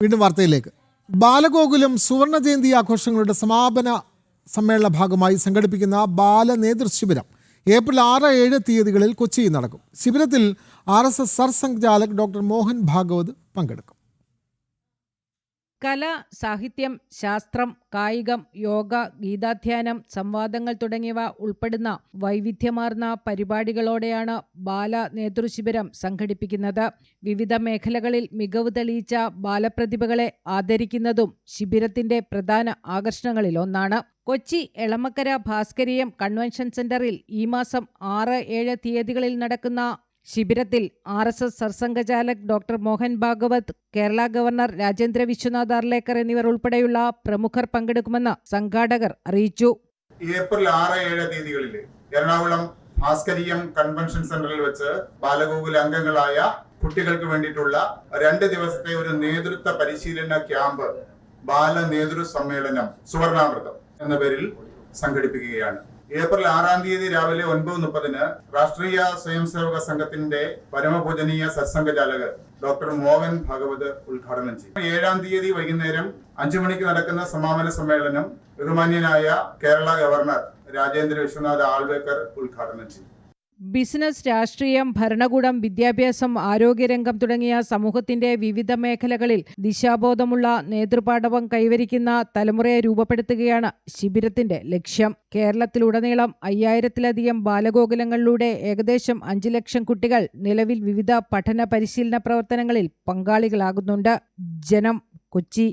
വീണ്ടും വാർത്തയിലേക്ക്. ബാലഗോകുലം സുവർണ ജയന്തി ആഘോഷങ്ങളുടെ സമാപന സമ്മേളന ഭാഗമായി സംഘടിപ്പിക്കുന്ന ബാല നേതൃശിബിരം ഏപ്രിൽ 6-7 തീയതികളിൽ കൊച്ചിയിൽ നടക്കും. ശിബിരത്തിൽ RSS സർസംഘചാലക് ഡോക്ടർ മോഹൻ ഭാഗവത് പങ്കെടുക്കും. കല, സാഹിത്യം, ശാസ്ത്രം, കായികം, യോഗ, ഗീതാധ്യാനം, സംവാദങ്ങൾ തുടങ്ങിയവ ഉൾപ്പെടുന്ന വൈവിധ്യമാർന്ന പരിപാടികളോടെയാണ് ബാല നേതൃശിബിരം സംഘടിപ്പിക്കുന്നത്. വിവിധ മേഖലകളിൽ മികവ് തെളിയിച്ച ബാലപ്രതിഭകളെ ആദരിക്കുന്നതും ശിബിരത്തിന്റെ പ്രധാന ആകർഷണങ്ങളിലൊന്നാണ്. കൊച്ചി എളമക്കര ഭാസ്കരീയം കൺവെൻഷൻ സെന്ററിൽ ഈ മാസം 6-7 തീയതികളിൽ നടക്കുന്ന ശിബിരത്തിൽ RSS Sarsanghchalak doctor Mohan Bhagwat, Kerala governor Rajendra Vishwanath Arlekar എന്നിവർ ഉൾപ്പെടെയുള്ള പ്രമുഖർ പങ്കെടുക്കുമെന്ന് സംഘാടകർ അറിയിച്ചു. ഏപ്രിൽ 6-7 തീയതികളിൽ എറണാകുളം ഭാസ്കരീയം കൺവെൻഷൻ സെന്ററിൽ വെച്ച് ബാലഗോകുല അംഗങ്ങളായ കുട്ടികൾക്ക് വേണ്ടിയിട്ടുള്ള 2 ദിവസത്തെ ഒരു നേതൃത്വ പരിശീലന ക്യാമ്പ് ബാല നേതൃ സമ്മേളനം സുവർണാമൃതം എന്ന പേരിൽ സംഘടിപ്പിക്കുകയാണ്. ഏപ്രിൽ 6 തീയതി രാവിലെ 9:30 രാഷ്ട്രീയ സ്വയംസേവക സംഘത്തിന്റെ പരമപൂജനീയ സത്സംഘചാലകർ ഡോക്ടർ മോഹൻ ഭാഗവത് ഉദ്ഘാടനം ചെയ്യും. 7 തീയതി വൈകുന്നേരം 5 മണിക്ക് നടക്കുന്ന സമാപന സമ്മേളനം ബഹുമാന്യനായ കേരള ഗവർണർ രാജേന്ദ്ര വിശ്വനാഥ് ആൾവേക്കർ ഉദ്ഘാടനം ചെയ്യും. ബിസിനസ്, രാഷ്ട്രീയം, ഭരണകൂടം, വിദ്യാഭ്യാസം, ആരോഗ്യരംഗം തുടങ്ങിയ സമൂഹത്തിന്റെ വിവിധ മേഖലകളിൽ ദിശാബോധമുള്ള നേതൃപാടവം കൈവരിക്കുന്ന തലമുറയെ രൂപപ്പെടുത്തുകയാണ് ശിബിരത്തിന്റെ ലക്ഷ്യം. കേരളത്തിലുടനീളം 5000-ലധികം ബാലഗോകുലങ്ങളിലൂടെ ഏകദേശം 5 ലക്ഷം കുട്ടികൾ നിലവിൽ വിവിധ പഠന പരിശീലന പ്രവർത്തനങ്ങളിൽ പങ്കാളികളാകുന്നുണ്ട്. ജനം, കൊച്ചി.